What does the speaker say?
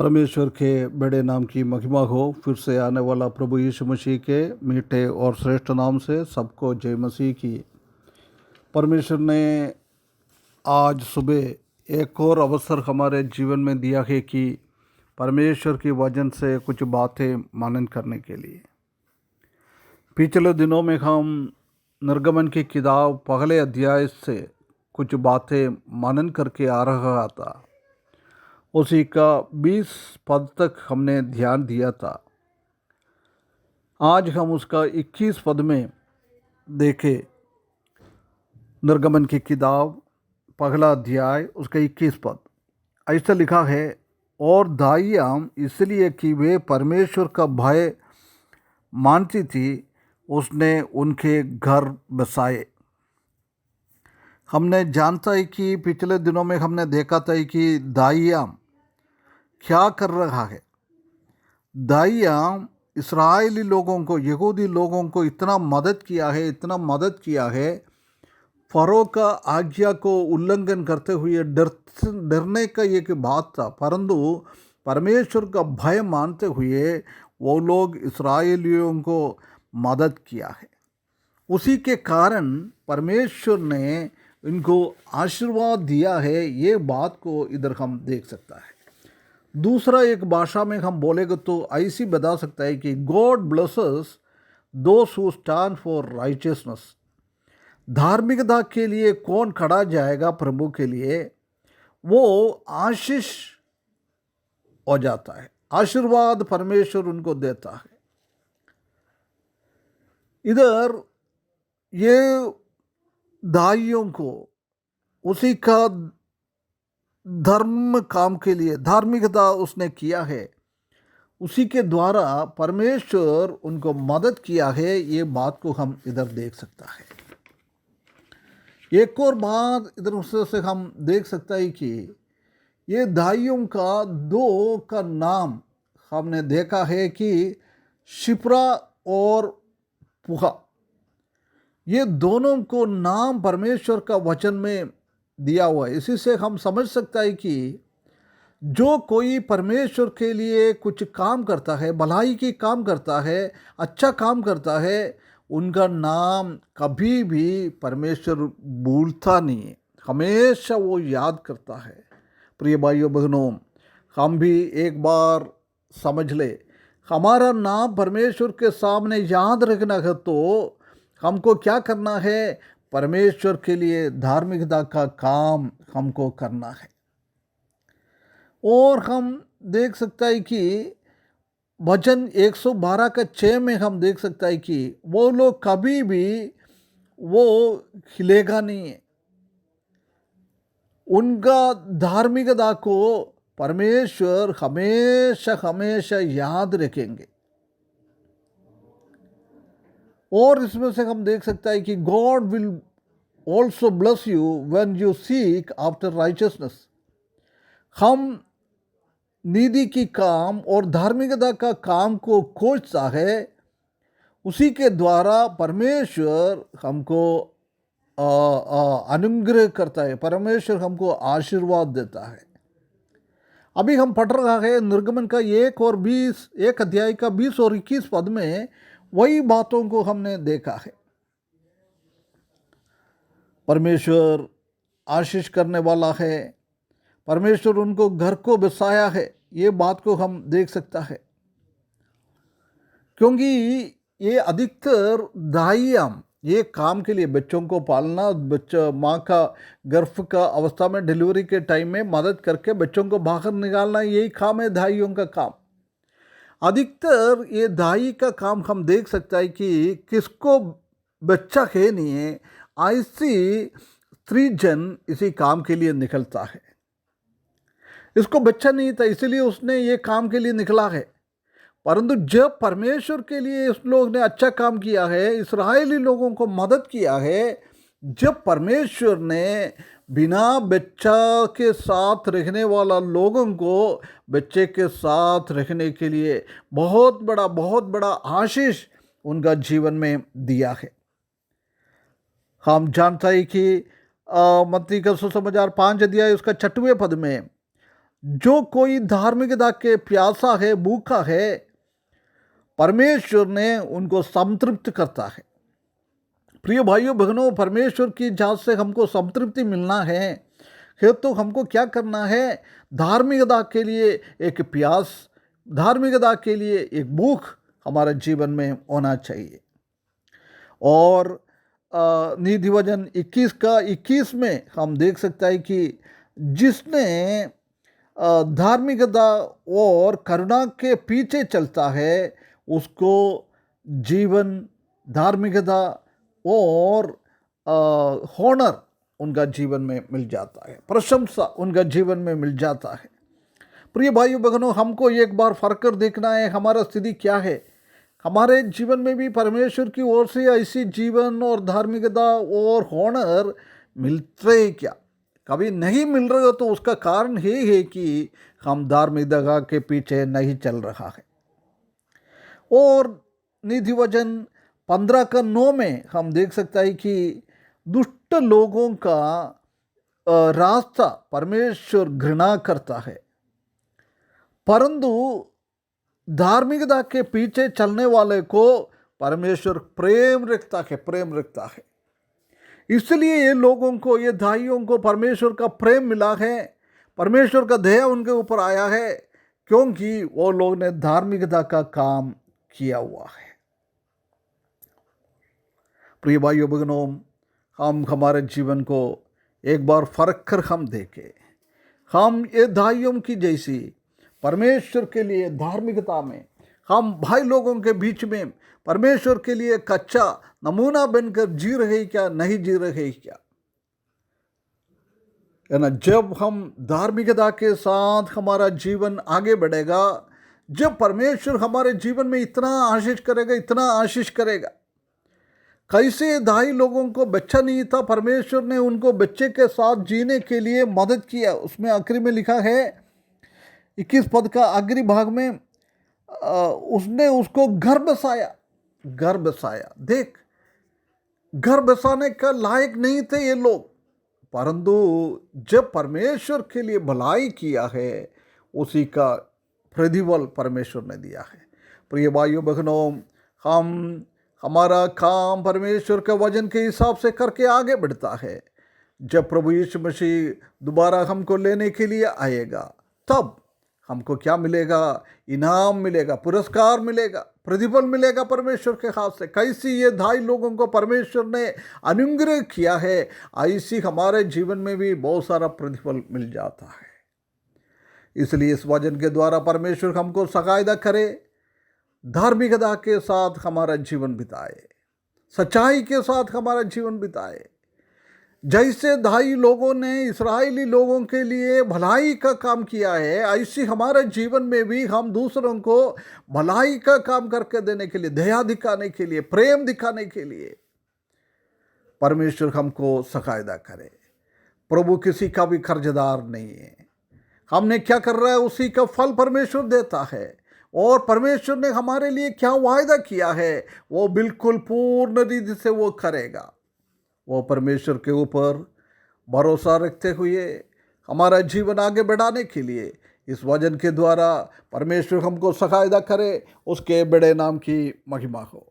परमेश्वर के बड़े नाम की महिमा हो। फिर से आने वाला प्रभु यीशु मसीह के मीठे और श्रेष्ठ नाम से सबको जय मसीह की। परमेश्वर ने आज सुबह एक और अवसर हमारे जीवन में दिया है कि परमेश्वर की वचन से कुछ बातें मनन करने के लिए। पिछले दिनों में हम निर्गमन की किताब पहले अध्याय से कुछ बातें मनन करके आ रहा था। उसी का 20 पद तक हमने ध्यान दिया था। आज हम उसका 21 पद में देखें। निर्गमन की किताब पहला अध्याय उसका 21 पद ऐसा लिखा है, और दाइयाम इसलिए कि वे परमेश्वर का भय मानती थी, उसने उनके घर बसाए। हमने जानता है कि पिछले दिनों में हमने देखा था कि दाइयाम क्या कर रहा है। दाइयाम इस्राएली लोगों को, यहूदी लोगों को इतना मदद किया है, फरो का आज्ञा को उल्लंघन करते हुए डरने का एक बात था, परंतु परमेश्वर का भय मानते हुए वो लोग इस्राएलियों को मदद किया है। उसी के कारण परमेश्वर ने इनको आशीर्वाद दिया है। ये बात को इधर हम देख सकता है। दूसरा एक भाषा में हम बोलेंगे तो ऐसी बता सकता है कि God blesses those who stand for righteousness. धार्मिकता के लिए कौन खड़ा जाएगा प्रभु के लिए, वो आशीष हो जाता है, आशीर्वाद परमेश्वर उनको देता है। इधर ये दाइयों को उसी का धर्म काम के लिए धार्मिकता उसने किया है, उसी के द्वारा परमेश्वर उनको मदद किया है। ये बात को हम इधर देख सकता है। एक और बात इधर से हम देख सकता है कि ये दाइयों का दो का नाम हमने देखा है कि शिप्रा और पुहा, ये दोनों को नाम परमेश्वर का वचन में दिया हुआ है। इसी से हम समझ सकता है कि जो कोई परमेश्वर के लिए कुछ काम करता है, भलाई की काम करता है, अच्छा काम करता है, उनका नाम कभी भी परमेश्वर भूलता नहीं है, हमेशा वो याद करता है। प्रिय भाइयों बहनों, हम भी एक बार समझ ले, हमारा नाम परमेश्वर के सामने याद रखना है तो हमको क्या करना है? परमेश्वर के लिए धार्मिकता का काम हमको करना है। और हम देख सकता है कि वचन 112 का 6 में हम देख सकता है कि वो लोग कभी भी वो हिलेगा नहीं है। उनका धार्मिकता को परमेश्वर हमेशा हमेशा याद रखेंगे। और इसमें से हम देख सकता है कि God will also bless you when you seek after righteousness. हम नीति की काम और धार्मिकता का काम को खोजता है, उसी के द्वारा परमेश्वर हमको अनुग्रह करता है, परमेश्वर हमको आशीर्वाद देता है। अभी हम पढ़ रहा है निर्गमन का 1 अध्याय का 20 और 21 पद में वही बातों को हमने देखा है। परमेश्वर आशीष करने वाला है, परमेश्वर उनको घर को बसाया है, ये बात को हम देख सकता है। क्योंकि ये अधिकतर दाइयाम ये काम के लिए बच्चों को पालना, बच्चा माँ का गर्भ का अवस्था में डिलीवरी के टाइम में मदद करके बच्चों को बाहर निकालना, यही काम है दाइयों का काम। अधिकतर ये दाई का काम हम देख सकता है कि किसको बच्चा है नहीं है, ऐसी स्त्री जन इसी काम के लिए निकलता है। इसको बच्चा नहीं था इसलिए उसने ये काम के लिए निकला है, परंतु जब परमेश्वर के लिए इस लोग ने अच्छा काम किया है, इस्राएली लोगों को मदद किया है, जब परमेश्वर ने बिना बच्चा के साथ रहने वाला लोगों को बच्चे के साथ रहने के लिए बहुत बड़ा आशीष उनका जीवन में दिया है। हम जानता है कि मत्ती का सुसमाचार 5 अध्याय उसका 6वें पद में जो कोई धार्मिकता के प्यासा है, भूखा है, परमेश्वर ने उनको संतृप्त करता है। प्रिय भाइयों बहनों, परमेश्वर की जात से हमको संतृप्ति मिलना है तो हमको क्या करना है? धार्मिकता के लिए एक प्यास, धार्मिकता के लिए एक भूख हमारे जीवन में होना चाहिए। और नीति वचन 21 का 21 में हम देख सकते हैं कि जिसने धार्मिकता और करुणा के पीछे चलता है उसको जीवन, धार्मिकता और हॉनर उनका जीवन में मिल जाता है, प्रशंसा उनका जीवन में मिल जाता है। प्रिय भाइयों बहनों, हमको एक बार फर्क कर देखना है हमारा स्थिति क्या है। हमारे जीवन में भी परमेश्वर की ओर से ऐसी जीवन और धार्मिकता और हॉनर मिलते हैं क्या? कभी नहीं मिल रहे हो तो उसका कारण ये है कि हम धार्मिकता के पीछे नहीं चल रहा है। और नीति वचन 15 का 9 में हम देख सकते हैं कि दुष्ट लोगों का रास्ता परमेश्वर घृणा करता है, परंतु धार्मिकता के पीछे चलने वाले को परमेश्वर प्रेम रखता है। इसलिए ये लोगों को, ये दाइयों को परमेश्वर का प्रेम मिला है, परमेश्वर का दया उनके ऊपर आया है, क्योंकि वो लोग ने धार्मिकता का काम किया हुआ है। प्रिय भाइयों बहनों, हम हमारे जीवन को एक बार फर्क कर हम देखें। हम ये दाइयों की जैसी परमेश्वर के लिए धार्मिकता में हम भाई लोगों के बीच में परमेश्वर के लिए कच्चा नमूना बनकर जी रहे क्या, नहीं जी रहे क्या? है ना? जब हम धार्मिकता के साथ हमारा जीवन आगे बढ़ेगा, जब परमेश्वर हमारे जीवन में इतना आशीष करेगा। कैसे दाई लोगों को बच्चा नहीं था, परमेश्वर ने उनको बच्चे के साथ जीने के लिए मदद किया। उसमें आखिरी में लिखा है 21 पद का आखिरी भाग में, उसने उसको घर बसाया। देख, घर बसाने का लायक नहीं थे ये लोग, परंतु जब परमेश्वर के लिए भलाई किया है उसी का प्रतिफल परमेश्वर ने दिया है। प्रिय भाइयों बहनों, हमारा काम परमेश्वर के वचन के हिसाब से करके आगे बढ़ता है। जब प्रभु यीशु मसीह दोबारा हमको लेने के लिए आएगा, तब हमको क्या मिलेगा? इनाम मिलेगा, पुरस्कार मिलेगा, प्रतिफल मिलेगा परमेश्वर के हाथ से। कैसी ये दाई लोगों को परमेश्वर ने अनुग्रह किया है, ऐसी हमारे जीवन में भी बहुत सारा प्रतिफल मिल जाता है। इसलिए इस वचन के द्वारा परमेश्वर हमको सहायता करे, धार्मिकता के साथ हमारा जीवन बिताए, सच्चाई के साथ हमारा जीवन बिताए। जैसे दाई लोगों ने इस्राएली लोगों के लिए भलाई का काम किया है, ऐसी हमारे जीवन में भी हम दूसरों को भलाई का काम करके देने के लिए, दया दिखाने के लिए, प्रेम दिखाने के लिए परमेश्वर हमको सहायता करे। प्रभु किसी का भी कर्जदार नहीं है। हमने क्या कर रहा है उसी का फल परमेश्वर देता है। और परमेश्वर ने हमारे लिए क्या वायदा किया है वो बिल्कुल पूर्ण रीति से वो करेगा। वो परमेश्वर के ऊपर भरोसा रखते हुए हमारा जीवन आगे बढ़ाने के लिए इस वचन के द्वारा परमेश्वर हमको सहायता करे। उसके बड़े नाम की महिमा हो।